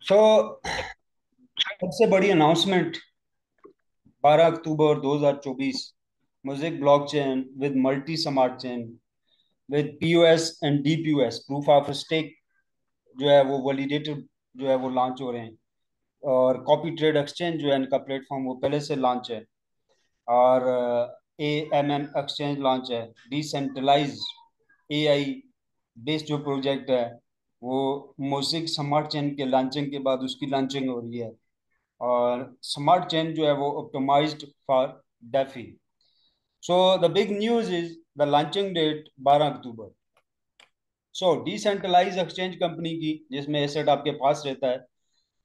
सो सबसे बड़ी announcement 12 October 2024। Music blockchain with multi smart chain with POS and DPOS proof of stake जो है वो वैलिडेटर जो है वो लॉन्च हो रहे हैं। और कॉपी ट्रेड एक्सचेंज जो है इनका प्लेटफॉर्म वो पहले से लॉन्च है। और A M M exchange launch है। डिसेंट्रलाइज एआई बेस्ड जो प्रोजेक्ट है वो मोसिक स्मार्ट चेन के लॉन्चिंग के बाद उसकी लॉन्चिंग हो रही है। और स्मार्ट चेन जो है वो optimised for DeFi. So the big news is the launching date 12 October. So decentralize exchange company की जिसमें एसेट आपके पास रहता है,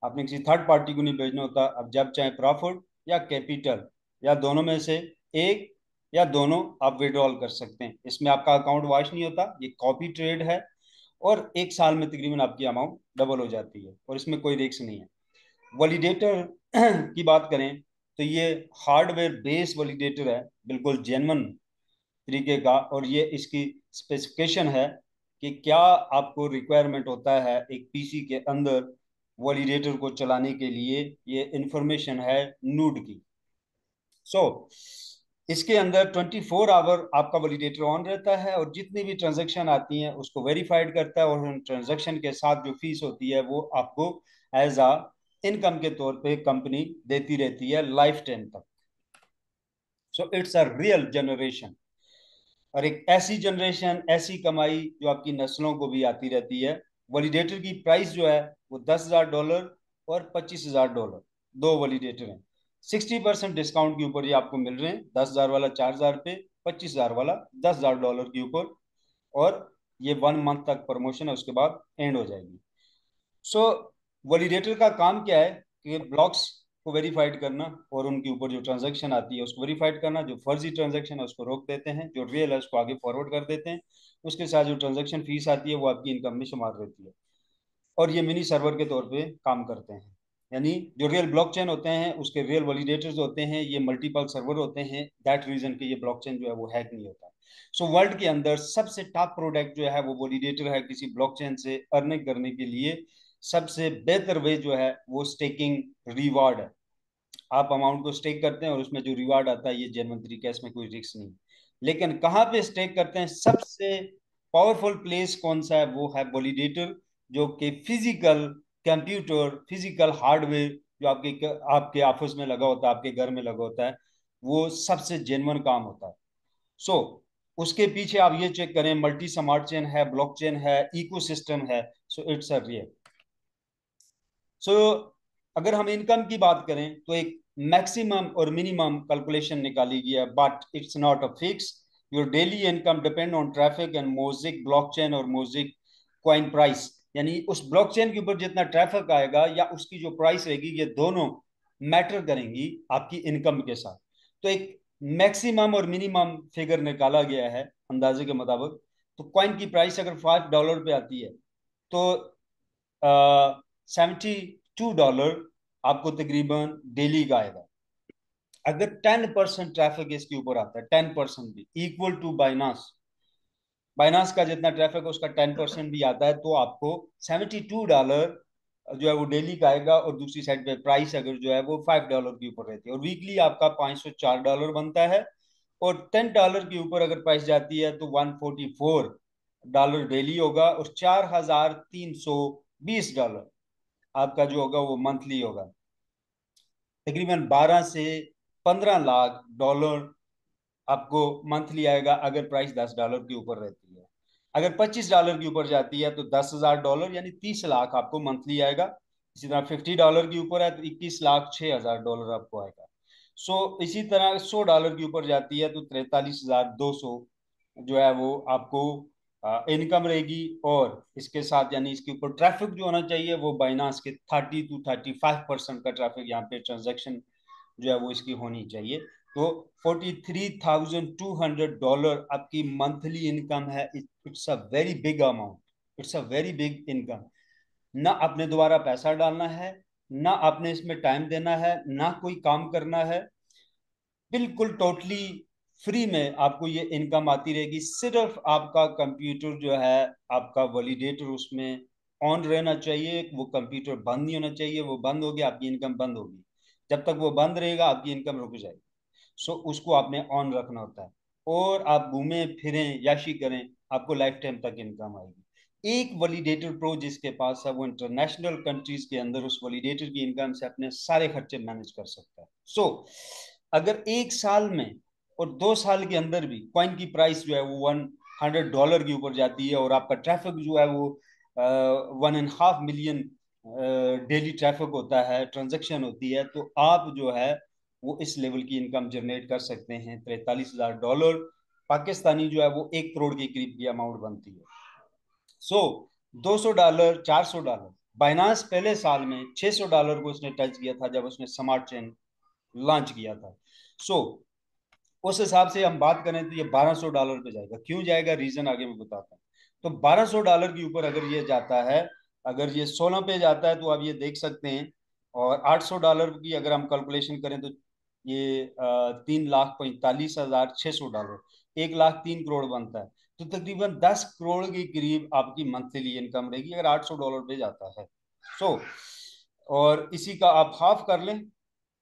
आपने किसी थर्ड पार्टी को नहीं भेजना होता। अब जब चाहे प्रॉफिट या कैपिटल या दोनों में से एक या दोनों आप विड्रॉल कर सकते हैं। इसमें आपका अकाउंट वॉश नहीं होता, ये कॉपी ट्रेड है। और एक साल में तकरीबन आपकी अमाउंट डबल हो जाती है और इसमें कोई रिस्क नहीं है। वैलिडेटर की बात करें तो ये हार्डवेयर बेस वैलिडेटर है, बिल्कुल जेन्युइन तरीके का। और ये इसकी स्पेसिफिकेशन है कि क्या आपको रिक्वायरमेंट होता है एक पीसी के अंदर वैलिडेटर को चलाने के लिए। ये इंफॉर्मेशन है नूड की। सो इसके अंदर 24 आवर आपका वैलिडेटर ऑन रहता है और जितनी भी ट्रांजैक्शन आती हैं उसको वेरीफाइड करता है। और उन ट्रांजैक्शन के साथ जो फीस होती है वो आपको एज अ इनकम के तौर पे कंपनी देती रहती है लाइफ टाइम तक। सो इट्स अ रियल जनरेशन। और एक ऐसी जनरेशन, ऐसी कमाई जो आपकी नस्लों को भी आती रहती है। वैलिडेटर की प्राइस जो है वो $10,000 और $25,000, दो वैलिडेटर हैं। 60% डिस्काउंट के ऊपर ये आपको मिल रहे हैं। 10,000 वाला 4,000 पे, 25,000 वाला $10,000 के ऊपर। और ये 1 मंथ तक प्रमोशन है, उसके बाद एंड हो जाएगी। सो वैलिडेटर का काम क्या है कि ब्लॉक्स को वेरीफाइड करना और उनके ऊपर जो ट्रांजैक्शन आती है उसको वेरीफाइड करना। जो फर्जी ट्रांजैक्शन है उसको रोक देते हैं, जो रियल है उसको आगे फॉरवर्ड कर देते हैं। उसके साथ जो ट्रांजैक्शन फीस आती है वो आपकी इनकम में शुमार रहती है। और ये मिनी सर्वर के तौर पे काम करते हैं। यानी जो रियल ब्लॉकचेन होते हैं उसके रियल वैलिडेटर्स होते हैं, ये मल्टीपल सर्वर होते हैं। दैट रीजन कि ये ब्लॉकचेन जो है वो हैक नहीं होता। सो वर्ल्ड के अंदर सबसे टॉप प्रोडक्ट जो है वो वैलिडेटर है किसी ब्लॉकचेन से अर्निंग करने के लिए। सबसे बेहतर वे जो है वो स्टेकिंग रिवार्ड है। आप अमाउंट को स्टेक करते हैं और उसमें जो रिवार्ड आता है ये जेन्युइन तरीके है, इसमें कोई रिस्क नहीं। लेकिन कहाँ पे स्टेक करते हैं, सबसे पावरफुल प्लेस कौन सा है, वो है वैलिडेटर। जो कि फिजिकल कंप्यूटर, फिजिकल हार्डवेयर जो आपके आपके ऑफिस में लगा होता है, आपके घर में लगा होता है, वो सबसे जेन्युइन काम होता है। सो उसके पीछे आप ये चेक करें, मल्टी स्मार्ट चेन है, ब्लॉकचेन है, इकोसिस्टम है। सो इट्स अ रियल। सो अगर हम इनकम की बात करें तो एक मैक्सिमम और मिनिमम कैलकुलेशन निकाली गई है, but it's not a fix. Your daily income depend on traffic and mosaic blockchain और मोजिक कॉइन प्राइस। यानी उस ब्लॉकचेन के ऊपर जितना ट्रैफिक आएगा या उसकी जो प्राइस रहेगी, ये दोनों मैटर करेंगी आपकी इनकम के साथ। तो एक मैक्सिमम और मिनिमम फिगर निकाला गया है अंदाजे के मुताबिक। तो कॉइन की प्राइस अगर $5 पे आती है तो 72 डॉलर आपको तकरीबन डेली का आएगा। अगर 10% ट्रैफिक इसके ऊपर आता है, 10% भी इक्वल टू बाइनास, बाइनास का जितना ट्रैफिक है उसका 10% भी आता है, तो आपको $72 जो है वो डेली का आएगा। और दूसरी साइड पे प्राइस अगर जो है वो $5 के ऊपर रहती है और वीकली आपका $504 बनता है। और $10 के ऊपर अगर प्राइस जाती है तो $144 डेली होगा और $4,320 आपका जो होगा वो मंथली होगा। तकरीबन 12 से 15 लाख डॉलर आपको मंथली आएगा अगर प्राइस $10 के ऊपर रहती है। अगर $25 के ऊपर जाती है तो $10,000 यानी 30 लाख आपको मंथली आएगा। इसी तरह $50 के ऊपर है तो 21,06,000 आपको आएगा। इसी तरह $100 के ऊपर जाती है तो 43,200 जो है वो आपको इनकम रहेगी। और इसके साथ यानी इसके ऊपर ट्रैफिक जो होना चाहिए वो बाइनास के 30 to 35% का ट्रैफिक यहाँ पे ट्रांजेक्शन जो है वो इसकी होनी चाहिए। तो $43,200 आपकी मंथली इनकम है। It's a very big amount, it's a very big income. ना आपने दोबारा पैसा डालना है, ना आपने इसमें टाइम देना है, ना कोई काम करना है। बिल्कुल टोटली फ्री में आपको ये इनकम आती रहेगी। सिर्फ आपका कंप्यूटर जो है, आपका वैलिडेटर उसमें ऑन रहना चाहिए, वो कंप्यूटर बंद नहीं होना चाहिए। वो बंद हो गया, आपकी इनकम बंद होगी। जब तक वो बंद रहेगा आपकी इनकम रुक जाएगी। सो उसको आपने ऑन रखना होता है। और आप घूमें फिरें याशी करें, आपको लाइफ टाइम तक इनकम आएगी। एक वैलिडेटर प्रो जिसके पास है वो इंटरनेशनल कंट्रीज के अंदर उस वैलिडेटर की इनकम से अपने सारे खर्चे मैनेज कर सकता है। अगर एक साल में और 2 साल के अंदर भी कॉइन की प्राइस जो है वो $100 के ऊपर जाती है, और आपका ट्रैफिक जो है वो 1.5 मिलियन डेली ट्रैफिक होता है, ट्रांजेक्शन होती है, तो आप जो है वो इस लेवल की इनकम जनरेट कर सकते हैं। $43,000 पाकिस्तानी जो है वो 1 करोड़ के करीब की अमाउंट बनती है। सो $200, $400। बाइनांस पहले साल में $600 को उसने टच किया था जब उसने स्मार्ट चेन लॉन्च किया था। उस हिसाब से हम बात करें तो ये $1200 पे जाएगा। क्यों जाएगा, रीजन आगे मैं बताता हूँ। तो $1200 के ऊपर अगर ये जाता है, अगर ये 16 पे जाता है तो आप ये देख सकते हैं। और $800 की अगर हम कैलकुलेशन करें तो ये 3,45,600, 1,03,000,000 बनता है। तो तकरीबन 10 करोड़ के करीब आपकी मंथली इनकम रहेगी अगर $800 पे जाता है। सो और इसी का आप हाफ कर लें,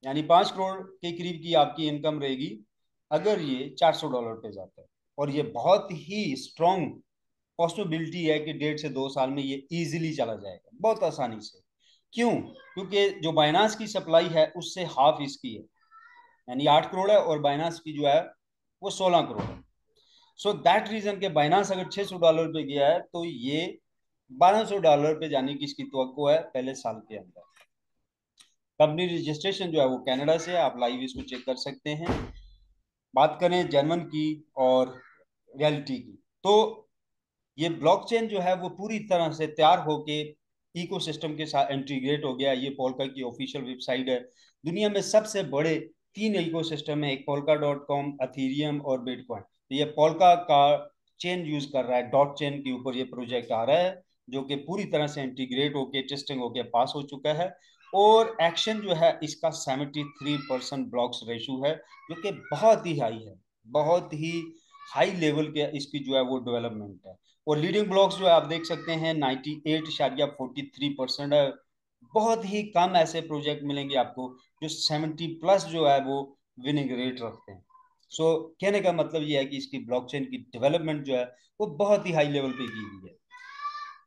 यानी 5 करोड़ के करीब की आपकी इनकम रहेगी अगर ये $400 पे जाता है। और ये बहुत ही स्ट्रॉन्ग पॉसिबिलिटी है कि 1.5 से 2 साल में ये इजीली चला जाएगा, बहुत आसानी से। क्यों? क्योंकि जो बाइनांस की सप्लाई है उससे हाफ इसकी है, यानी 8 करोड़ है, और बाइनांस की जो है वो 16 करोड़ है। सो दैट रीजन के बाइनांस अगर $600 पे गया है तो ये $1200 पे जाने की इसकी तवक्को है पहले साल के अंदर। कंपनी रजिस्ट्रेशन जो है वो कनाडा से है, आप लाइव इसको चेक कर सकते हैं। बात करें जर्मन की और रियलिटी की, तो ये ब्लॉकचेन जो है वो पूरी तरह से तैयार होके इकोसिस्टम के साथ इंटीग्रेट हो गया। ये पोल्का की ऑफिशियल वेबसाइट है। दुनिया में सबसे बड़े 3 इकोसिस्टम है, एक polka.com, अथीरियम और बिटकॉइन। तो ये पोल्का का चेन यूज कर रहा है, डॉट चेन के ऊपर ये प्रोजेक्ट आ रहा है, जो कि पूरी तरह से इंटीग्रेट होके टेस्टिंग होके पास हो चुका है। और एक्शन जो है इसका 73% ब्लॉक्स रेशो है, जो कि बहुत ही हाई है, बहुत ही हाई लेवल के इसकी जो है वो डेवलपमेंट है। और लीडिंग ब्लॉक्स जो है आप देख सकते हैं 98.43% है। बहुत ही कम ऐसे प्रोजेक्ट मिलेंगे आपको जो 70+ जो है वो विनिंग रेट रखते हैं। कहने का मतलब ये है कि इसकी ब्लॉकचेन की डेवलपमेंट जो है वो बहुत ही हाई लेवल पे की गई है।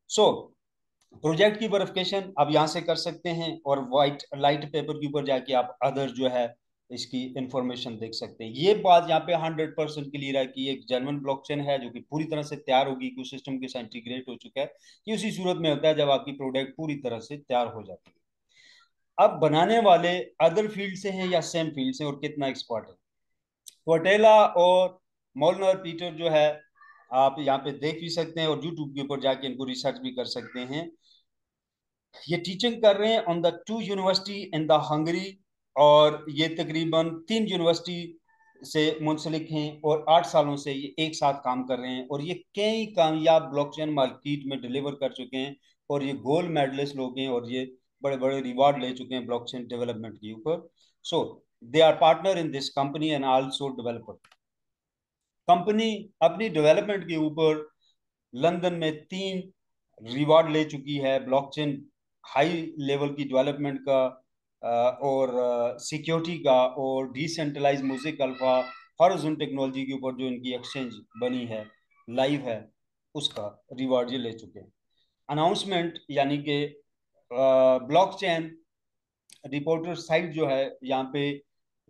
सो प्रोजेक्ट की वेरिफिकेशन आप यहाँ से कर सकते हैं, और वाइट लाइट पेपर के ऊपर जाके आप अदर जो है इसकी इंफॉर्मेशन देख सकते हैं। ये बात यहाँ पे 100% क्लियर है कि एक जेन्युइन ब्लॉकचेन है जो कि पूरी तरह से तैयार होगी, इकोसिस्टम के साथ इंटीग्रेट हो चुका है। ये उसी सूरत में होता है जब आपकी प्रोडक्ट पूरी तरह से तैयार हो जाती है। अब बनाने वाले अदर फील्ड से हैं या सेम फील्ड से, और कितना एक्सपर्ट है। क्वाटेला और मोलनर पीटर जो है आप यहाँ पे देख भी सकते हैं, और यूट्यूब के ऊपर जाके इनको रिसर्च भी कर सकते हैं। ये टीचिंग कर रहे हैं on the 2 university in the Hungary, और ये तकरीबन 3 यूनिवर्सिटी से मुंसलिक हैं, और 8 सालों से ये एक साथ काम कर रहे हैं, और ये कई कामयाब ब्लॉकचेन मार्केट में डिलीवर कर चुके हैं, और ये गोल्ड मेडलिस्ट लोग हैं, और ये बड़े बड़े रिवार्ड ले चुके हैं ब्लॉकचेन डेवलपमेंट के ऊपर। So they are partner in this company and also developer. Company अपनी डेवलपमेंट के ऊपर लंदन में 3 रिवार्ड ले चुकी है, ब्लॉकचेन हाई लेवल की डेवलपमेंट का, और सिक्योरिटी का, और decentralise music alpha horizon technology के ऊपर जो इनकी एक्सचेंज बनी है, लाइव है, उसका रिवार्ड ये ले चुके हैं। अनाउंसमेंट यानी कि ब्लॉकचेन रिपोर्टर साइट जो है, यहाँ पे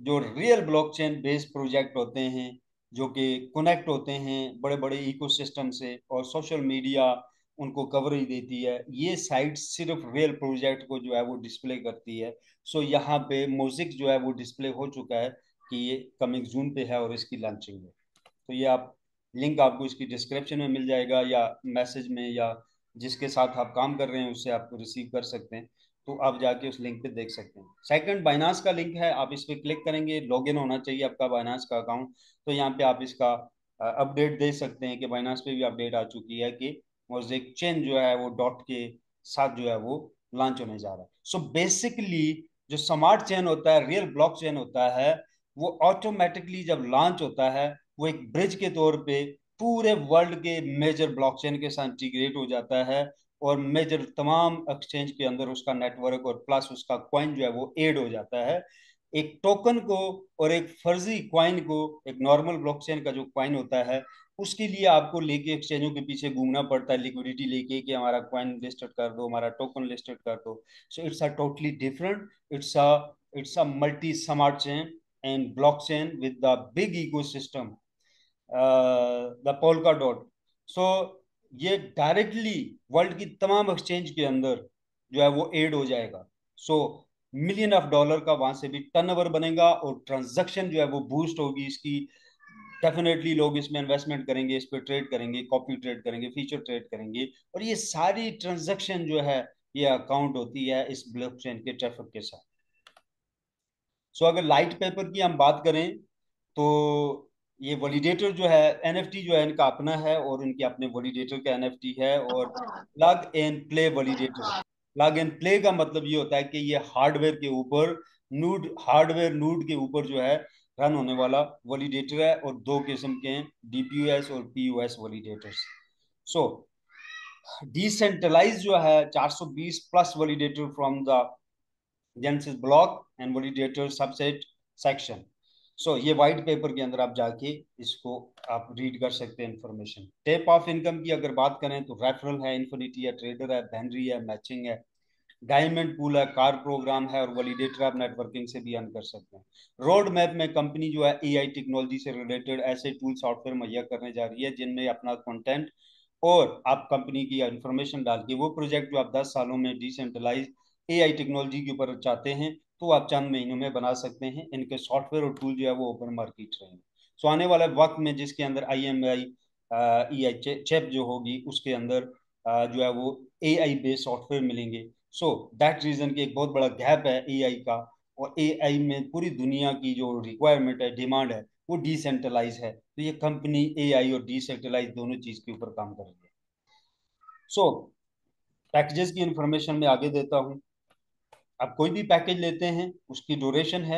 जो रियल ब्लॉकचेन बेस्ड प्रोजेक्ट होते हैं जो कि कनेक्ट होते हैं बड़े बड़े इकोसिस्टम से, और सोशल मीडिया उनको कवरेज देती है, ये साइट सिर्फ रियल प्रोजेक्ट को जो है वो डिस्प्ले करती है। यहाँ पे म्यूजिक जो है वो डिस्प्ले हो चुका है कि ये कमिंग जून पे है और इसकी लॉन्चिंग है। तो ये आप लिंक आपको इसकी डिस्क्रिप्शन में मिल जाएगा, या मैसेज में, या जिसके साथ आप काम कर रहे हैं उससे आपको रिसीव कर सकते हैं। तो आप जाके उस लिंक पे देख सकते हैं। सेकंड बाइनांस का लिंक है, आप इस पर क्लिक करेंगे, लॉगिन होना चाहिए आपका बाइनांस का अकाउंट। तो यहाँ पे आप इसका अपडेट दे सकते हैं कि बाइनांस पे भी अपडेट आ चुकी है कि मोज़ेक चेन जो है वो डॉट के साथ जो है वो लॉन्च होने जा रहा है। बेसिकली जो स्मार्ट चेन होता है, रियल ब्लॉक चेन होता है, वो ऑटोमेटिकली जब लॉन्च होता है वो एक ब्रिज के तौर पे पूरे वर्ल्ड के मेजर ब्लॉकचेन के साथ इंटीग्रेट हो जाता है, और मेजर तमाम एक्सचेंज के अंदर उसका नेटवर्क और प्लस उसका कॉइन जो है वो ऐड हो जाता है एक टोकन को। और एक फर्जी क्वाइन को, एक नॉर्मल ब्लॉकचेन का जो क्वाइन होता है, उसके लिए आपको लेके एक्सचेंजों के पीछे घूमना पड़ता है लिक्विडिटी लेके कि हमारा क्वाइन लिस्टेड कर दो, हमारा टोकन लिस्टेड कर दो। So it's a totally different, it's a multi smart chain and blockchain with the big ecosystem, the Polkadot. So ये डायरेक्टली वर्ल्ड की तमाम एक्सचेंज के अंदर जो है वो एड हो जाएगा। सो मिलियन ऑफ डॉलर का वहां से भी टर्नओवर बनेगा और ट्रांजैक्शन जो है वो बूस्ट होगी इसकी। डेफिनेटली लोग इसमें इन्वेस्टमेंट करेंगे, इस पर ट्रेड करेंगे, कॉपी ट्रेड करेंगे, फीचर ट्रेड करेंगे, और ये सारी ट्रांजैक्शन जो है ये अकाउंट होती है इस ब्लॉकचेन के ट्रैफिक के साथ। सो अगर लाइट पेपर की हम बात करें तो ये वैलिडेटर जो है, एनएफटी जो है इनका अपना है और इनके अपने वैलिडेटर का एनएफटी है। और plug and play validator, plug and play का मतलब ये होता है कि ये हार्डवेयर के ऊपर, हार्डवेयर नूड के ऊपर जो है रन होने वाला वैलिडेटर है। और दो किस्म के हैं, डीपीयूएस और पीयूएस वैलिडेटर्स। सो डिसेंट्रलाइज जो है 420 plus validator from the genesis block and validator subset section. So ये वाइट पेपर के अंदर आप जाके इसको आप रीड कर सकते हैं इंफॉर्मेशन। टेप ऑफ इनकम की अगर बात करें तो रेफरल है, इन्फिनिटी है, ट्रेडर है, बैनरी है, मैचिंग है, डायमंड पूल है, कार प्रोग्राम है, और वैलिडेटर आप नेटवर्किंग से भी अर्न कर सकते हैं। रोड मैप में कंपनी जो है एआई टेक्नोलॉजी से रिलेटेड ऐसे टूल सॉफ्टवेयर मुहैया करने जा रही है जिनमें अपना कंटेंट और आप कंपनी की इंफॉर्मेशन डाल के वो प्रोजेक्ट जो आप 10 सालों में डिसेंट्रलाइज एआई टेक्नोलॉजी के ऊपर चाहते हैं तो आप चंद महीनों में बना सकते हैं। इनके सॉफ्टवेयर और टूल जो है वो ओपन मार्केट रहेंगे। सो आने वाले वक्त में जिसके अंदर IMI EI चिप जो होगी उसके अंदर जो है वो AI बेस्ड सॉफ्टवेयर मिलेंगे। सो दैट रीजन की एक बहुत बड़ा गैप है AI का। और AI में पूरी दुनिया की जो रिक्वायरमेंट है, डिमांड है, वो डिसेंट्रलाइज है। तो ये कंपनी AI और डिसेंट्रलाइज दोनों चीज के ऊपर काम कर रही है। सो पैकेजेस की इंफॉर्मेशन मैं आगे देता हूँ। आप कोई भी पैकेज लेते हैं उसकी ड्यूरेशन है,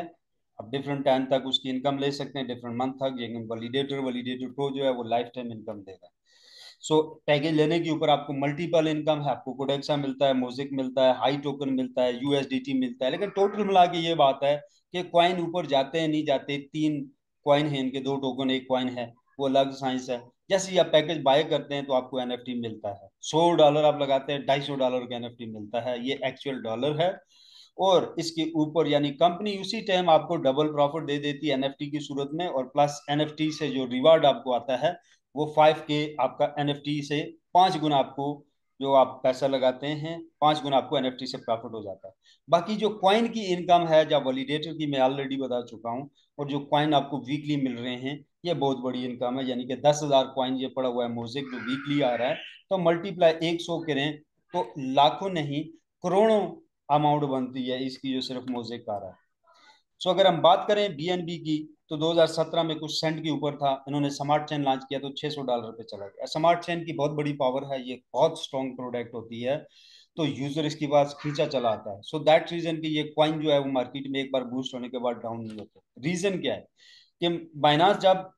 आप डिफरेंट टाइम तक उसकी इनकम ले सकते हैं, डिफरेंट मंथ तक। लेकिन वैलिडेटर वैलिडेटर को जो है वो लाइफ टाइम इनकम देगा। सो पैकेज लेने के ऊपर आपको मल्टीपल इनकम है, आपको कोडेक्सा मिलता है, मोजिक मिलता है, हाई टोकन मिलता है, USDT मिलता है। लेकिन टोटल मिला के ये बात है कि कॉइन ऊपर जाते हैं नहीं जाते, 3 कॉइन है इनके, 2 टोकन, एक कॉइन है, वो अलग साइंस है। जैसे ही आप पैकेज बाय करते हैं तो आपको NFT मिलता है। $100 आप लगाते हैं, $250 का NFT मिलता है, ये एक्चुअल डॉलर है। और इसके ऊपर यानी कंपनी उसी टाइम आपको डबल प्रॉफिट दे देती है NFT की सूरत में, और प्लस NFT से जो रिवार्ड आपको आता है वो 5K आपका NFT से 5 गुना आपको, जो आप पैसा लगाते हैं 5 गुना आपको NFT से प्रॉफिट हो जाता है। बाकी जो क्वाइन की इनकम है, जब वैलिडेटर की मैं ऑलरेडी बता चुका हूँ, और जो क्वाइन आपको वीकली मिल रहे हैं ये बहुत बड़ी इनकम है। यानी कि 10,000 कॉइन ये पड़ा हुआ है मोज़ेक जो वीकली आ रहा है, तो मल्टीप्लाई 100 करें तो लाखों नहीं करोड़ों अमाउंट बनती है इसकी, जो सिर्फ मोज़ेक आ रहा है। सो अगर हम बात करें BNB की, तो 2017 में कुछ सेंट के ऊपर था, इन्होंने स्मार्ट चेन लॉन्च किया तो $600 पे चला गया। स्मार्ट चेन की बहुत बड़ी पावर है, ये बहुत स्ट्रॉन्ग प्रोडक्ट होती है, तो यूजर इसके पास खींचा चला आता है। सो दैट रीजन की ये कॉइन जो है वो मार्केट में एक बार बूस्ट होने के बाद डाउन नहीं होते। रीजन क्या है कि बाइनास जब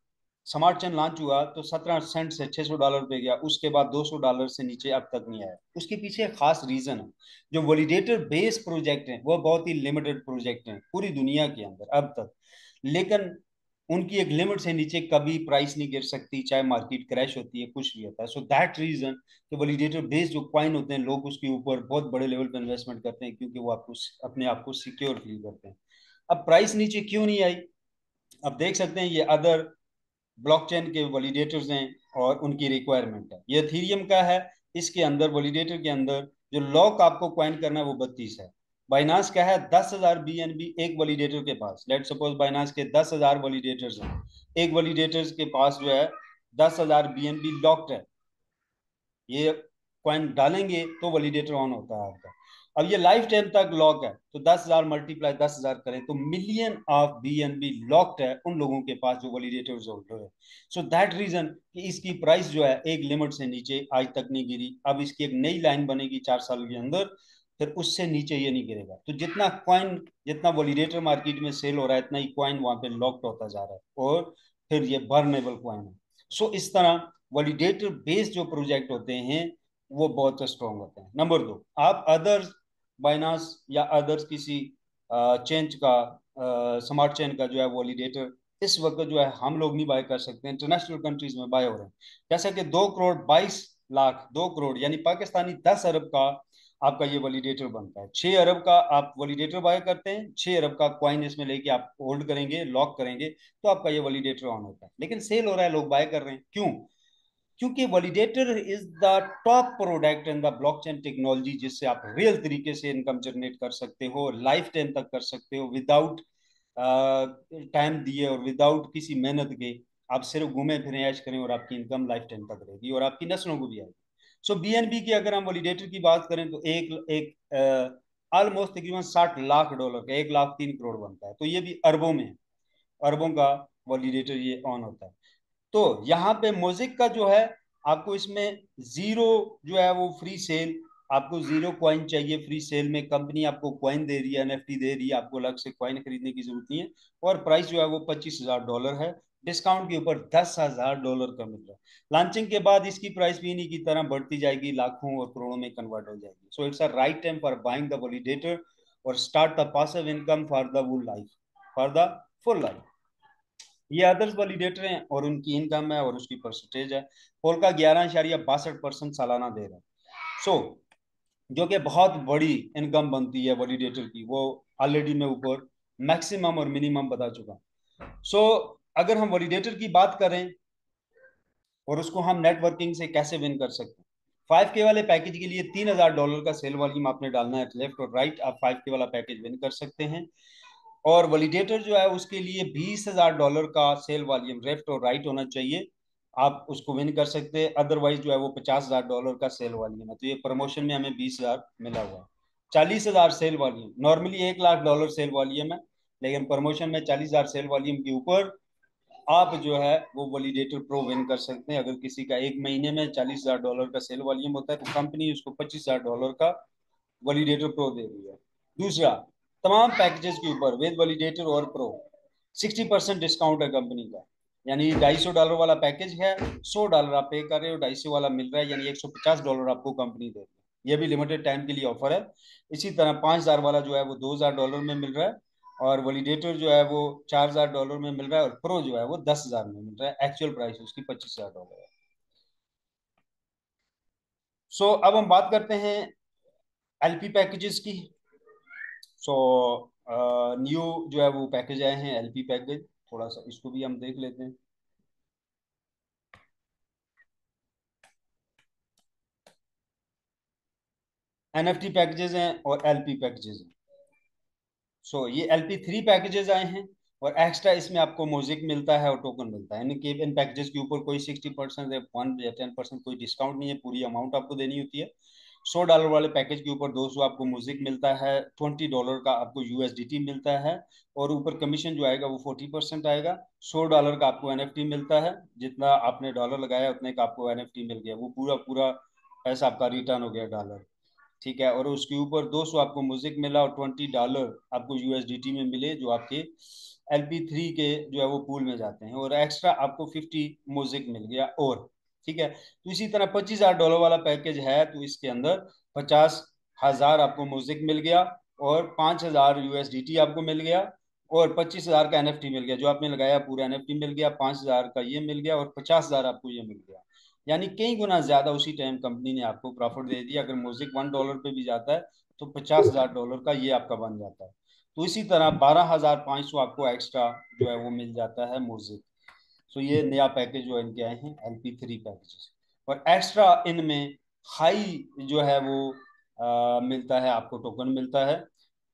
स्मार्ट चेन लॉन्च हुआ तो 17 सेंट से $600 पे गया, उसके बाद $200 से नीचे अब तक नहीं आया। उसके पीछे एक खास रीजन है। जो वैलिडेटर बेस प्रोजेक्ट हैं वो बहुत ही लिमिटेड प्रोजेक्ट हैं पूरी दुनिया के अंदर अब तक। लेकिन उनकी एक लिमिट से नीचे कभी प्राइस नहीं गिर सकती, चाहे मार्केट क्रैश होती है, कुछ भी होता है। सो दैट रीजन कि वैलिडेटर बेस्ड जो क्वाइन होते हैं लोग उसके ऊपर बहुत बड़े लेवल पर इन्वेस्टमेंट करते हैं, क्योंकि वो आपको अपने आप को सिक्योर फील करते हैं। अब प्राइस नीचे क्यों नहीं आई? अब देख सकते हैं ये अदर ब्लॉकचेन के वैलिडेटर्स हैं और उनकी रिक्वायरमेंट है। ये एथीरियम का है, इसके अंदर वैलिडेटर के अंदर जो लॉक आपको क्वाइन करना है वो 32 है। बाइनास का है 10,000 BNB एक वैलिडेटर के पास। लेट सपोज बाइनास के 10,000 वैलिडेटर्स हैं, एक वैलिडेटर्स के पास जो है 10,000 BNB लॉक्ड है। ये कॉइन डालेंगे तो वैलिडेटर ऑन होता है आपका। अब ये लाइफ टाइम तक लॉक है, तो 10,000 मल्टीप्लाई 10,000 करें तो मिलियन ऑफ BNB लॉक्ड है उन लोगों के पास जो वैलिडेटर होल्डर है। सो दैट रीजन कि इसकी प्राइस जो है एक लिमिट से नीचे आज तक नहीं गिरी। अब इसकी एक नई लाइन बनेगी 4 साल के अंदर, फिर उससे नीचे ये नहीं गिरेगा। तो जितना कॉइन, जितना वैलिडेटर मार्केट में सेल हो रहा है, इतना ही कॉइन वहां पे लॉक्ड होता जा रहा है, और फिर ये बर्नेबल कॉइन है। सो इस तरह वैलिडेटर बेस्ड जो प्रोजेक्ट होते हैं वो बहुत स्ट्रांग होते हैं। नंबर दो, आप अदर्स बाइनांस या अदर्स किसी चेंज का, स्मार्ट चेन का जो है वॉलिडेटर इस वक्त जो है हम लोग नहीं बाय कर सकते, इंटरनेशनल कंट्रीज में बाय हो रहे हैं। जैसे कि 2 करोड़ 22 लाख, 2 करोड़ यानी पाकिस्तानी 10 अरब का आपका ये वैलिडेटर बनता है। 6 अरब का आप वैलिडेटर बाय करते हैं, 6 अरब का कॉइन इसमें लेके आप होल्ड करेंगे, लॉक करेंगे, तो आपका ये वैलिडेटर ऑन होता है। लेकिन सेल हो रहा है, लोग बाय कर रहे हैं, क्यों? क्योंकि validator is the top product in the blockchain technology, जिससे आप रियल तरीके से इनकम जनरेट कर सकते हो, लाइफ टाइम तक कर सकते हो, विदाउट टाइम दिए और विदाउट किसी मेहनत के। आप सिर्फ घूमे फिरे ऐश करें और आपकी इनकम लाइफ टाइम तक रहेगी और आपकी नस्लों को भी आएगी। सो बीएनबी की अगर हम वैलिडेटर की बात करें तो एक एक ऑलमोस्ट तकरीबन $60 लाख का 1 लाख 3 करोड़ बनता है। तो ये भी अरबों में, अरबों का वैलिडेटर ये ऑन होता है। तो यहाँ पे म्यूजिक का जो है, आपको इसमें जीरो जो है वो फ्री सेल, आपको जीरो कॉइन चाहिए फ्री सेल में। कंपनी आपको कॉइन दे रही है, एनएफटी दे रही है, आपको अलग से कॉइन खरीदने की जरूरत नहीं है। और प्राइस जो है वो $25,000 है, डिस्काउंट के ऊपर $10,000 का मिल रहा है। लॉन्चिंग के बाद इसकी प्राइस भी इन्हीं की तरह बढ़ती जाएगी, लाखों और करोड़ों में कन्वर्ट हो जाएगी। So it's a right time for buying the validator और start the passive income for the full life, for the full life. ये अदर्स वैलिडेटर हैं और उनकी इनकम है और उसकी परसेंटेज है। पोल का 11.62% सालाना दे रहा है। सो जो कि बहुत बड़ी इनकम बनती है वैलिडेटर की, वो ऑलरेडी मैं ऊपर मैक्सिमम और मिनिमम बता चुका। सो अगर हम वैलिडेटर की बात करें और उसको हम नेटवर्किंग से कैसे विन कर सकते हैं, 5K वाले पैकेज के लिए $3,000 का सेल वॉल्यूम आपने डालना है, लेफ्ट और राइट, आप 5K वाला पैकेज विन कर सकते हैं। और वैलिडेटर जो है उसके लिए $20,000 का सेल वॉल्यूम लेफ्ट और राइट होना चाहिए, आप उसको विन कर सकते हैं। अदरवाइज जो है वो $50,000 का सेल वॉल्यूम है। तो ये प्रमोशन में हमें 20,000 मिला हुआ है। 40,000 sale volume, normally $1 lakh sale volume है, लेकिन प्रमोशन में 40,000 सेल वॉल्यूम के ऊपर आप जो है वो वैलिडेटर प्रो विन कर सकते हैं। अगर किसी का एक महीने में $40,000 का सेल वॉल्यूम होता है तो कंपनी उसको $25,000 का वैलिडेटर प्रो दे रही है। दूसरा, तमाम पैकेजेस के ऊपर विद वैलिडेटर और प्रो 60% डिस्काउंट है कंपनी का। यानी $250 वाला पैकेज है, $100 आप पे कर रहे हो, 250 वाला मिल रहा है, यानी $150 आपको कंपनी दे रही है। ये भी लिमिटेड टाइम के लिए ऑफर है। इसी तरह 5,000 वाला जो है वो $2,000 में मिल रहा है, और वैलिडेटर जो है वो $4,000 में मिल रहा है, और प्रो जो है वो 10,000 में मिल रहा है। एक्चुअल प्राइस उसकी $25,000 है। अब हम बात करते हैं एलपी पैकेजेस की। सो न्यू जो है वो पैकेज आए हैं एलपी पैकेज, थोड़ा सा इसको भी हम देख लेते हैं। एनएफटी पैकेजेस हैं और एलपी पैकेजेस हैं। ये LP3 पैकेजेस आए हैं, और एक्स्ट्रा इसमें आपको म्यूजिक मिलता है और टोकन मिलता है। यानी कि इन पैकेजेस के ऊपर कोई 60% या 1 या 10% कोई डिस्काउंट नहीं है, पूरी अमाउंट आपको देनी होती है। $100 वाले पैकेज के ऊपर 200 आपको म्यूजिक मिलता है, $20 का आपको यूएसडीटी मिलता है, और ऊपर कमीशन जो आएगा वो 40% आएगा। $100 का आपको एनएफटी मिलता है, जितना आपने डॉलर लगाया उतने का आपको एनएफटी मिल गया, वो पूरा पूरा पैसा आपका रिटर्न हो गया डॉलर। ठीक है, और उसके ऊपर 200 आपको म्यूजिक मिला और $20 आपको यूएसडीटी में मिले, जो आपके LP3 के जो है वो पूल में जाते हैं, और एक्स्ट्रा आपको 50 म्यूजिक मिल गया। और ठीक है, तो इसी तरह $25,000 वाला पैकेज है, तो इसके अंदर 50,000 आपको म्यूजिक मिल गया, और 5,000 यूएसडीटी आपको मिल गया, और 25,000 का एनएफटी मिल गया, जो आपने लगाया पूरा एनएफटी मिल गया, 5,000 का ये मिल गया, और 50,000 आपको ये मिल गया। यानी कई गुना ज्यादा उसी टाइम कंपनी ने आपको प्रॉफिट दे दिया। अगर म्यूजिक $1 पे भी जाता है तो $50,000 का ये आपका बन जाता है। तो इसी तरह 12,500 आपको एक्स्ट्रा जो है वो मिल जाता है म्यूजिक। ये नया पैकेज जो इनके आए हैं LP3 पैकेजेस, और एक्स्ट्रा इनमें हाई जो है वो मिलता है, आपको टोकन मिलता है।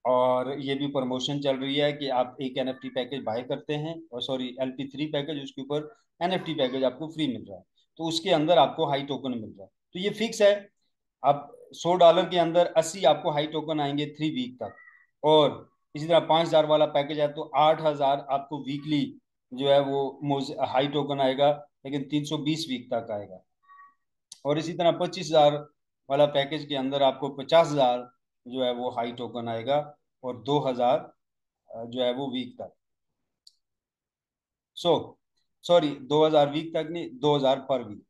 और ये भी प्रमोशन चल रही है कि आप एक एनएफटी पैकेज बाय करते हैं, और सॉरी LP3 पैकेज, उसके ऊपर एनएफटी पैकेज आपको फ्री मिल रहा है, तो उसके अंदर आपको हाई टोकन मिल रहा है। तो ये फिक्स है, अब $100 के अंदर 80 आपको हाई टोकन आएंगे 3 वीक तक। और इसी तरह 5,000 वाला पैकेज है तो 8,000 आपको वीकली जो है वो हाई टोकन आएगा, लेकिन 320 वीक तक आएगा। और इसी तरह 25,000 वाला पैकेज के अंदर आपको 50,000 जो है वो हाई टोकन आएगा, और 2,000 जो है वो वीक तक। सो सॉरी, 2,000 वीक तक नहीं, 2,000 पर वीक।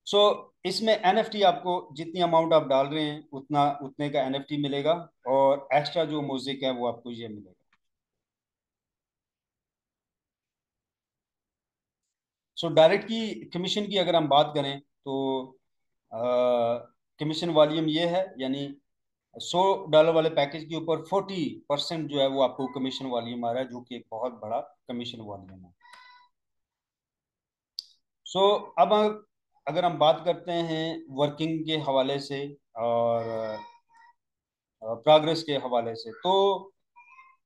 सो इसमें एनएफटी आपको जितनी अमाउंट आप डाल रहे हैं उतना उतने का एनएफटी मिलेगा, और एक्स्ट्रा जो म्यूजिक है वो आपको ये मिलेगा। सो डायरेक्ट की कमीशन की अगर हम बात करें तो कमीशन वॉल्यूम ये है, यानी $100 वाले पैकेज के ऊपर 40% जो है वो आपको कमीशन वॉल्यूम आ रहा है, जो कि एक बहुत बड़ा कमीशन वॉल्यूम है। सो अब अगर हम बात करते हैं वर्किंग के हवाले से और प्रोग्रेस के हवाले से, तो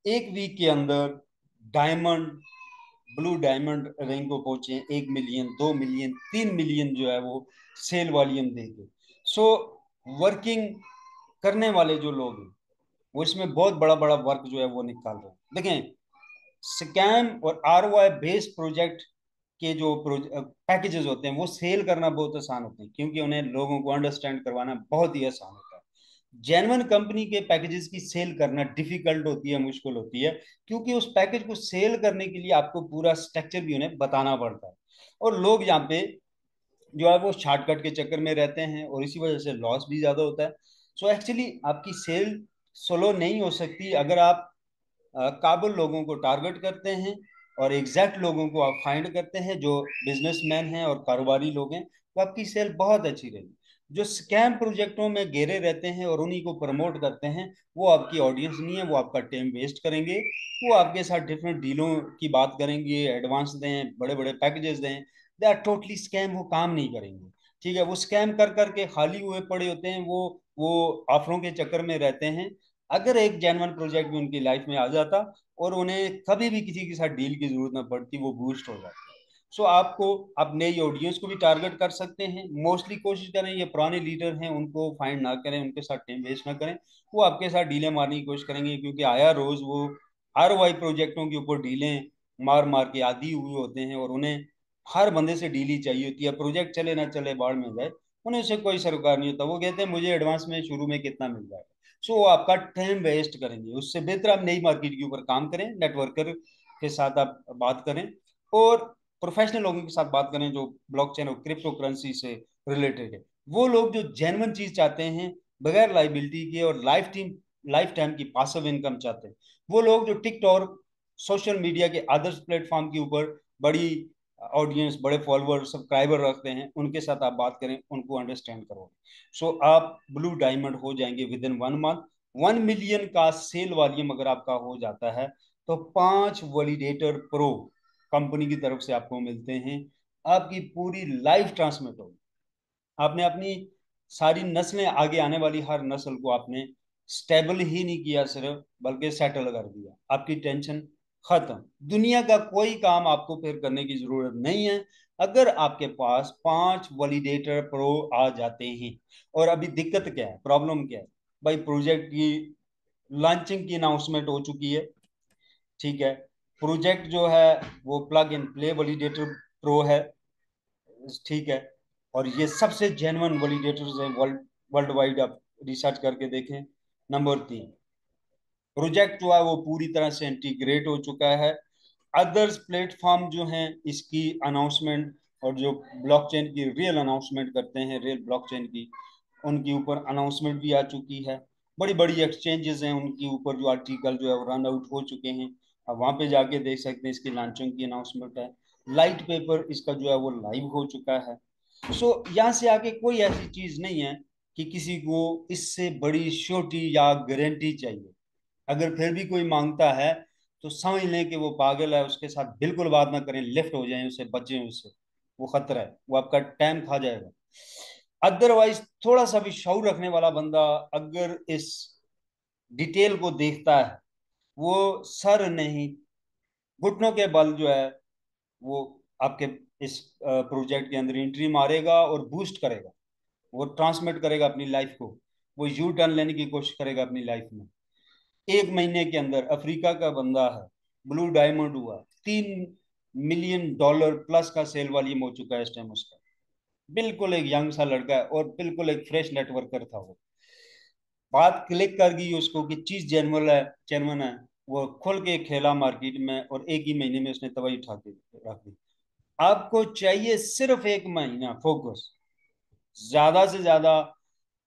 एक वीक के अंदर डायमंड, ब्लू डायमंड रैंक को पहुंचे 1 मिलियन, 2 मिलियन, 3 मिलियन जो है वो सेल वॉल्यूम देके। सो वर्किंग करने वाले जो लोग हैं वो इसमें बहुत बड़ा बड़ा वर्क जो है वो निकाल रहे हैं। देखें, स्कैम और आरओआई बेस्ड प्रोजेक्ट के जो पैकेजेस होते हैं वो सेल करना बहुत आसान होते हैं, क्योंकि उन्हें लोगों को अंडरस्टैंड करवाना बहुत ही आसान होता है। जेन्युइन कंपनी के पैकेजेस की सेल करना डिफिकल्ट होती है, मुश्किल होती है, क्योंकि उस पैकेज को सेल करने के लिए आपको पूरा स्ट्रक्चर भी उन्हें बताना पड़ता है, और लोग यहाँ पे जो है वो शॉर्टकट के चक्कर में रहते हैं, और इसी वजह से लॉस भी ज्यादा होता है। सो एक्चुअली आपकी सेल स्लो नहीं हो सकती अगर आप काबुल लोगों को टारगेट करते हैं और एग्जैक्ट लोगों को आप फाइंड करते हैं जो बिजनेसमैन हैं और कारोबारी लोग हैं, तो आपकी सेल बहुत अच्छी रहेगी। जो स्कैम प्रोजेक्टों में घेरे रहते हैं और उन्हीं को प्रमोट करते हैं, वो आपकी ऑडियंस नहीं है, वो आपका टाइम वेस्ट करेंगे। वो आपके साथ डिफरेंट डीलों की बात करेंगे, एडवांस दें, बड़े बड़े पैकेजेस दें, दे आर टोटली स्कैम, वो काम नहीं करेंगे। ठीक है, वो स्कैम कर करके खाली हुए पड़े होते हैं, वो ऑफरों के चक्कर में रहते हैं। अगर एक जेन्युइन प्रोजेक्ट भी उनकी लाइफ में आ जाता और उन्हें कभी भी किसी के साथ डील की जरूरत ना पड़ती, वो बूस्ट हो जाता। सो आपको, आप नई ऑडियंस को भी टारगेट कर सकते हैं। मोस्टली कोशिश करें ये पुराने लीडर हैं उनको फाइंड ना करें, उनके साथ टाइम वेस्ट ना करें। वो आपके साथ डीलें मारने की कोशिश करेंगे, क्योंकि आया रोज वो आरओआई प्रोजेक्टों के ऊपर डीलें मार मार के आदी हुए होते हैं, और उन्हें हर बंदे से डील ही चाहिए होती है। प्रोजेक्ट चले ना चले, बाढ़ में जाए, उन्हें उससे कोई सरोकार नहीं होता। वो कहते हैं मुझे एडवांस में शुरू में कितना मिल जाएगा। सो वो आपका टाइम वेस्ट करेंगे। उससे बेहतर आप नई मार्केट के ऊपर काम करें, नेटवर्कर के साथ आप बात करें, और प्रोफेशनल लोगों के साथ बात करें जो ब्लॉकचेन और क्रिप्टो करेंसी से रिलेटेड है। वो लोग जो जेन्युइन चीज चाहते हैं, बगैर लाइबिलिटी के, और लाइफ टाइम की पासिव इनकम चाहते हैं। वो लोग जो टिकटॉक, सोशल मीडिया के आदर्श प्लेटफॉर्म के ऊपर बड़ी ऑडियंस, बड़े फॉलोअर, सब्सक्राइबर रखते हैं, उनके साथ आप बात करें, उनको अंडरस्टैंड करो। सो आप ब्लू डायमंड हो जाएंगे विद इन 1 मंथ। 1 मिलियन का सेल वॉल्यूम अगर आपका हो जाता है, तो 5 वैलिडेटर प्रो कंपनी की तरफ से आपको मिलते हैं। आपकी पूरी लाइफ ट्रांसमिट होगी। आपने अपनी सारी नस्लें, आगे आने वाली हर नस्ल को आपने स्टेबल ही नहीं किया सिर्फ, बल्कि सेटल कर दिया। आपकी टेंशन खत्म। दुनिया का कोई काम आपको फिर करने की जरूरत नहीं है, अगर आपके पास 5 वैलिडेटर प्रो आ जाते हैं। और अभी दिक्कत क्या है, प्रॉब्लम क्या है भाई? प्रोजेक्ट की लॉन्चिंग की अनाउंसमेंट हो चुकी है। ठीक है, प्रोजेक्ट जो है वो plug in play validator pro है। ठीक है, और ये सबसे जेन्युइन वैलिडेटर्स हैं वर्ल्ड वाइड। आप रिसर्च करके देखें। नंबर 3, प्रोजेक्ट जो है वो पूरी तरह से इंटीग्रेट हो चुका है। अदर्स प्लेटफॉर्म जो हैं इसकी अनाउंसमेंट, और जो ब्लॉकचेन की रियल अनाउंसमेंट करते हैं, रियल ब्लॉकचेन की, उनके ऊपर अनाउंसमेंट भी आ चुकी है। बड़ी बड़ी एक्सचेंजेस हैं, उनके ऊपर जो आर्टिकल जो है वो रन आउट हो चुके हैं। आप वहाँ पे जाके देख सकते हैं, इसकी लॉन्चिंग की अनाउंसमेंट है। लाइट पेपर इसका जो है वो लाइव हो चुका है। सो यहाँ से आगे कोई ऐसी चीज नहीं है कि किसी को इससे बड़ी श्योरिटी या गारंटी चाहिए। अगर फिर भी कोई मांगता है तो समझ लें कि वो पागल है, उसके साथ बिल्कुल बात ना करें, लेफ्ट हो जाएं, उससे बचें, उससे। वो खतरा है, वो आपका टाइम खा जाएगा। अदरवाइज थोड़ा सा भी शऊर रखने वाला बंदा अगर इस डिटेल को देखता है, वो सर नहीं, घुटनों के बल जो है वो आपके इस प्रोजेक्ट के अंदर एंट्री मारेगा और बूस्ट करेगा। वो ट्रांसमिट करेगा अपनी लाइफ को। वो यू टर्न लेने की कोशिश करेगा अपनी लाइफ में। 1 महीने के अंदर अफ्रीका का बंदा है, ब्लू डायमंड हुआ, $3 मिलियन प्लस का सेल वॉल्यूम हो चुका है इस टाइम उसका। बिल्कुल एक यंग सा लड़का है, और बिल्कुल एक फ्रेश नेटवर्कर था वो। बात क्लिक कर गई उसको कि चीज जेनवन है, जेनवन है। वो खुल के खेला मार्केट में, और एक ही महीने में उसने तबाही उठा के रख दी। आपको चाहिए सिर्फ 1 महीना फोकस। ज्यादा से ज्यादा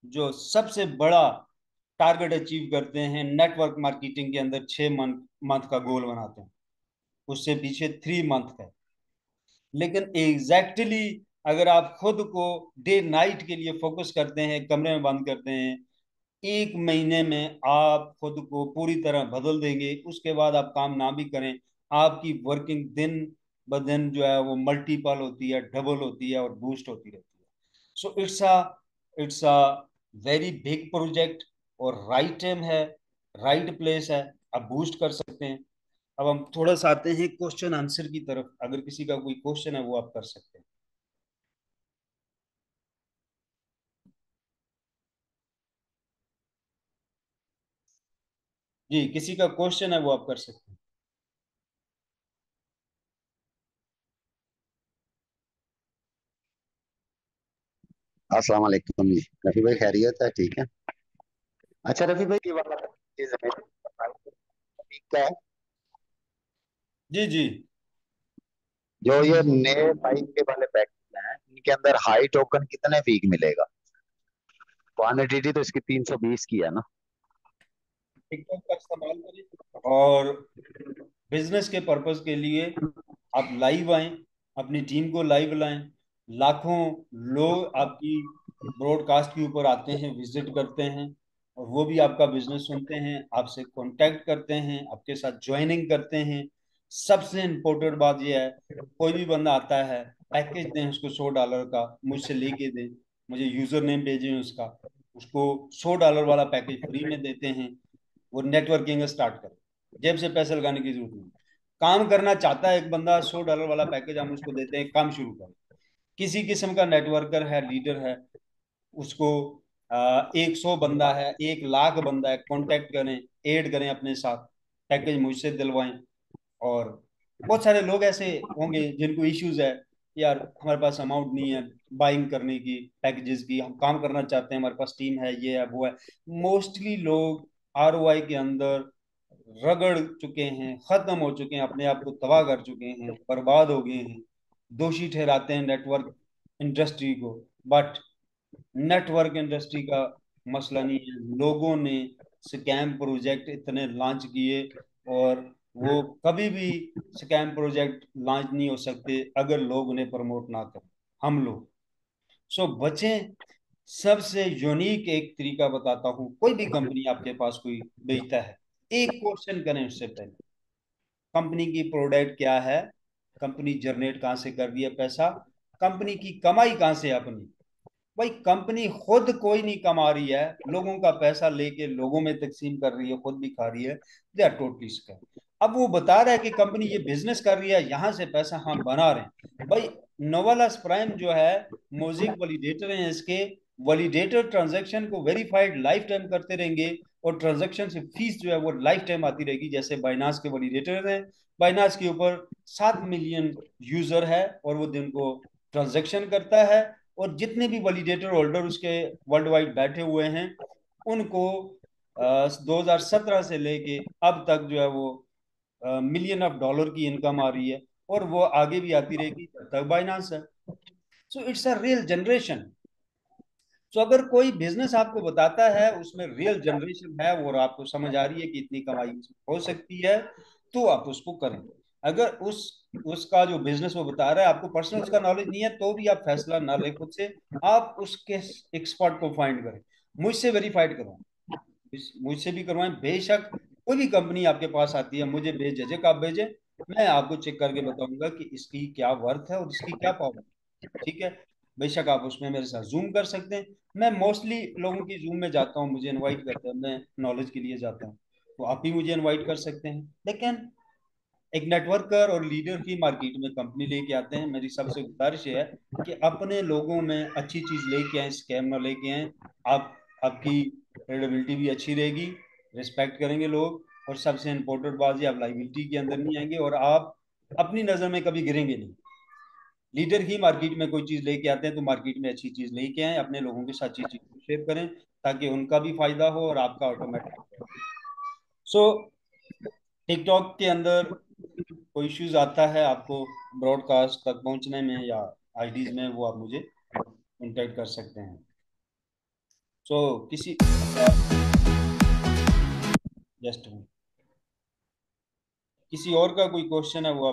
जो सबसे बड़ा टारगेट अचीव करते हैं नेटवर्क मार्केटिंग के अंदर, 6 मंथ मंथ का गोल बनाते हैं, उससे पीछे 3 मंथ है। लेकिन एग्जैक्टली exactly अगर आप खुद को डे नाइट के लिए फोकस करते हैं, कमरे में बंद करते हैं, 1 महीने में आप खुद को पूरी तरह बदल देंगे। उसके बाद आप काम ना भी करें, आपकी वर्किंग दिन ब दिन जो है वो मल्टीपल होती है, डबल होती है और बूस्ट होती रहती है। सो it's a very big project, और राइट टाइम है, राइट प्लेस है, आप बूस्ट कर सकते हैं। अब हम थोड़ा सा आते हैं क्वेश्चन आंसर की तरफ, अगर किसी का कोई क्वेश्चन है वो आप कर सकते हैं। जी, किसी का क्वेश्चन है वो आप कर सकते हैं। अस्सलाम वालेकुम जी। रफी भाई खैरियत है? ठीक है। अच्छा रफी भाई, ये वाला चीज है क्या है? जी जी। जो ये नए 5K वाले पैकेज हैं, इनके अंदर हाई टोकन कितने फीक मिलेगा? क्वांटिटी तो इसकी 320 की है ना? टिकटॉक का इस्तेमाल करें और बिजनेस के पर्पस के लिए आप लाइव आएं, अपनी टीम को लाइव लाएं। लाखों लोग आपकी ब्रॉडकास्ट के ऊपर आते हैं, विजिट करते हैं, और वो भी आपका बिजनेस सुनते हैं, आपसे कांटेक्ट करते हैं, आपके साथ ज्वाइनिंग करते हैं। सबसे इम्पोर्टेंट बात यह है, कोई भी बंदा आता है, पैकेज दें उसको $100 का, मुझसे लेके दें, मुझे यूजर नेम भेजें उसका, उसको $100 वाला पैकेज फ्री में देते हैं। वो नेटवर्किंग स्टार्ट करे, जेब से पैसे लगाने की जरूरत नहीं। काम करना चाहता है एक बंदा, $100 वाला पैकेज हम उसको देते हैं, काम शुरू करें। किसी किस्म का नेटवर्कर है, लीडर है, उसको 100 बंदा है, 1 लाख बंदा है, कांटेक्ट करें, ऐड करें अपने साथ, पैकेज मुझसे दिलवाएं। और बहुत सारे लोग ऐसे होंगे जिनको इश्यूज है, यार हमारे पास अमाउंट नहीं है बाइंग करने की, पैकेजेस की, हम काम करना चाहते हैं, हमारे पास टीम है, ये है वो है। मोस्टली लोग ROI के अंदर रगड़ चुके हैं, खत्म हो चुके हैं, अपने आप को तबाह कर चुके हैं, बर्बाद हो गए हैं, दोषी ठहराते हैं नेटवर्क इंडस्ट्री को। बट नेटवर्क इंडस्ट्री का मसला नहीं है, लोगों ने स्कैम प्रोजेक्ट इतने लॉन्च किए, और वो कभी भी स्कैम प्रोजेक्ट लॉन्च नहीं हो सकते अगर लोग उन्हें प्रमोट ना करें, हम लोग। सो बचें। सबसे यूनिक एक तरीका बताता हूँ, कोई भी कंपनी आपके पास कोई बेचता है, एक क्वेश्चन करें उससे पहले, कंपनी की प्रोडक्ट क्या है, कंपनी जनरेट कहाँ से कर रही है पैसा, कंपनी की कमाई कहाँ से है अपनी। भाई कंपनी खुद कोई नहीं कमा रही है, लोगों का पैसा लेके लोगों में तकसीम कर रही है, खुद भी खा रही है, दे आर टोटली स्कैम। अब वो बता रहा है कि कंपनी ये बिजनेस कर रही है, यहां से पैसा हम बना रहे हैं। भाई नोवालास प्राइम जो है, मोजिक वैलिडेटर है इसके, वैलिडेटर ट्रांजैक्शन को वेरीफाइड लाइफ टाइम करते रहेंगे, और ट्रांजैक्शन से फीस जो है वो लाइफ टाइम आती रहेगी। जैसे बाइनास के वैलिडेटर हैं, बाइनास के ऊपर 7 मिलियन यूजर है, और वो दिन को ट्रांजैक्शन करता है, और जितने भी वैलिडेटर होल्डर उसके वर्ल्ड वाइड बैठे हुए हैं, उनको 2017 से लेके अब तक जो है वो मिलियन ऑफ डॉलर की इनकम आ रही है, और वो आगे भी आती रहेगी जब तक बाइनांस है। सो इट्स अ रियल जनरेशन। तो अगर कोई बिजनेस आपको बताता है उसमें रियल जनरेशन है, और आपको समझ आ रही है कि इतनी कमाई इसमें हो सकती है, तो आप उसको करें। अगर उसका जो बिजनेस वो बता रहा है आपको पर्सनल उसका नॉलेज नहीं है, तो भी आप फैसला ना ले खुद से, आप उसके एक्सपर्ट को फाइंड करें, मुझसे वेरीफाइड करवाएं, मुझसे भी करवाएं बेशक। कोई भी कंपनी आपके पास आती है, मुझे बेझिझक आप भेजें, मैं आपको चेक करके बताऊंगा कि इसकी क्या वर्थ है और इसकी क्या पावर। ठीक है, बेशक आप उसमें मेरे साथ जूम कर सकते हैं। मैं मोस्टली लोगों की जूम में जाता हूँ, मुझे इनवाइट करते हैं, मैं नॉलेज के लिए जाता हूँ, तो आप भी मुझे इनवाइट कर सकते हैं। लेकिन एक नेटवर्कर और लीडर की मार्केट में कंपनी लेके आते हैं, मेरी सबसे गुजारिश है कि अपने लोगों में अच्छी चीज लेके आए, स्कैम ना लेके आए। आप आपकी क्रेडिबिलिटी भी अच्छी रहेगी, रिस्पेक्ट करेंगे लोग, और सबसे इम्पोर्टेंट बात ये, आप लाइबिलिटी के अंदर नहीं आएंगे, और आप अपनी नजर में कभी गिरेंगे नहीं। लीडर ही मार्केट में कोई चीज लेके आते हैं, तो मार्केट में अच्छी चीज लेके आए, अपने लोगों के साथ अच्छी चीज को शेयर करें, ताकि उनका भी फायदा हो और आपका ऑटोमेटिक। सो टिकटॉक के अंदर कोई इश्यूज आता है आपको ब्रॉडकास्ट तक पहुंचने में या आईडीज में, वो आप मुझे कांटेक्ट कर सकते हैं। सो किसी जस्ट किसी और का कोई क्वेश्चन है वो